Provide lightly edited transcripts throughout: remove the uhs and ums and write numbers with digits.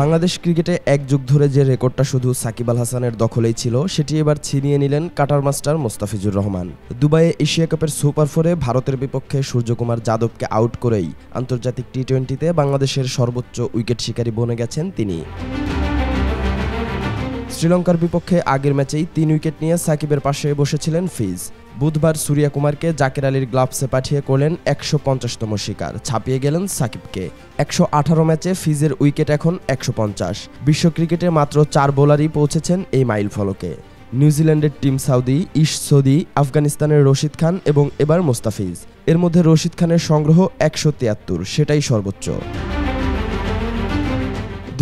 বাংলাদেশ ক্রিকেটে এক যুগ ধরে যে রেকর্ডটা শুধু সাকিব আল হাসানের দখলেই ছিল, সেটি এবার ছিনিয়ে নিলেন কাটার মাস্টার মোস্তাফিজুর রহমান। দুবাইয়ে এশিয়া কাপের সুপার ফোরে ভারতের বিপক্ষে সূর্যকুমার যাদবকে আউট করেই আন্তর্জাতিক টি-20তে বাংলাদেশের সর্বোচ্চ উইকেট শিকারী বনে গেছেন তিনি। শ্রীলঙ্কার বিপক্ষে আগের ম্যাচেই 3 উইকেট নিয়ে সাকিবের পাশে বসেছিলেন ফিজ। বুধবার সূর্যকুমারকে জাকের আলীর গ্লাভসে পাঠিয়ে করলেন ১৫০তম শিকার, ছাপিয়ে গেলেন সাকিবকে। ১১৮ ম্যাচে ফিজের উইকেট এখন ১৫০। বিশ্ব ক্রিকেটে মাত্র ৪ বোলারই পৌঁছেছেন এই মাইল ফলকে। নিউজিল্যান্ডের টিম সাউদি, ইস্ট সৌদি, আফগানিস্তানের রশিদ খান এবং এবার মোস্তাফিজ। এর মধ্যে রশিদ খানের সংগ্রহ ১৭৩, সেটাই সর্বোচ্চ।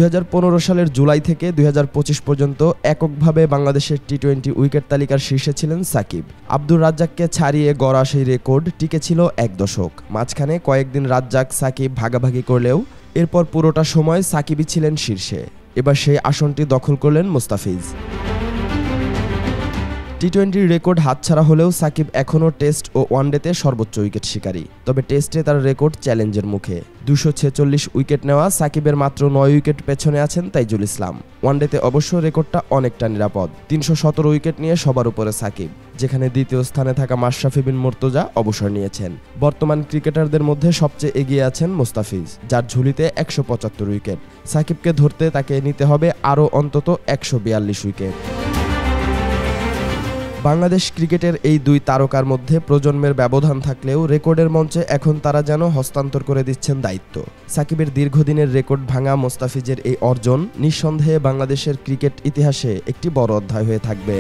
২০১৫ সালের জুলাই থেকে ২০২৫ পর্যন্ত এককভাবে বাংলাদেশের টি-20 উইকেট তালিকার শীর্ষে ছিলেন সাকিব। আব্দুর রাজ্জাককে ছাড়িয়ে গড়া সেই রেকর্ড টিকে ছিল ১ দশক। মাঝখানে কয়েকদিন রাজ্জাক সাকিব ভাগাভাগি করলেও এরপর পুরোটা সময় সাকিবই ছিলেন শীর্ষে। এবার সেই আসনটি দখল করলেন মোস্তাফিজ। টি-20 রেকর্ড হাতছাড়া হলেও সাকিব এখনও টেস্ট ও ওয়ানডেতে সর্বোচ্চ উইকেট শিকারী। তবে টেস্টে তার রেকর্ড চ্যালেঞ্জের মুখে। ২৪৬ উইকেট নেওয়া সাকিবের মাত্র ৯ উইকেট পেছনে আছেন তাইজুল ইসলাম। ওয়ানডেতে অবশ্য রেকর্ডটা অনেকটা নিরাপদ। ৩১৭ উইকেট নিয়ে সবার উপরে সাকিব, যেখানে দ্বিতীয় স্থানে থাকা মাশরাফি বিন মুর্তজা অবসর নিয়েছেন। বর্তমান ক্রিকেটারদের মধ্যে সবচেয়ে এগিয়ে আছেন মোস্তাফিজ, যার ঝুলিতে ১৭৫ উইকেট। সাকিবকে ধরতে তাকে নিতে হবে আরও অন্তত ১৪২ উইকেট। বাংলাদেশ ক্রিকেটের এই দুই তারকার মধ্যে প্রজন্মের ব্যবধান থাকলেও রেকর্ডের মঞ্চে এখন তারা যেন হস্তান্তর করে দিচ্ছেন দায়িত্ব। সাকিবের দীর্ঘদিনের রেকর্ড ভাঙা মোস্তাফিজের এই অর্জন নিঃসন্দেহে বাংলাদেশের ক্রিকেট ইতিহাসে একটি বড় অধ্যায় হয়ে থাকবে।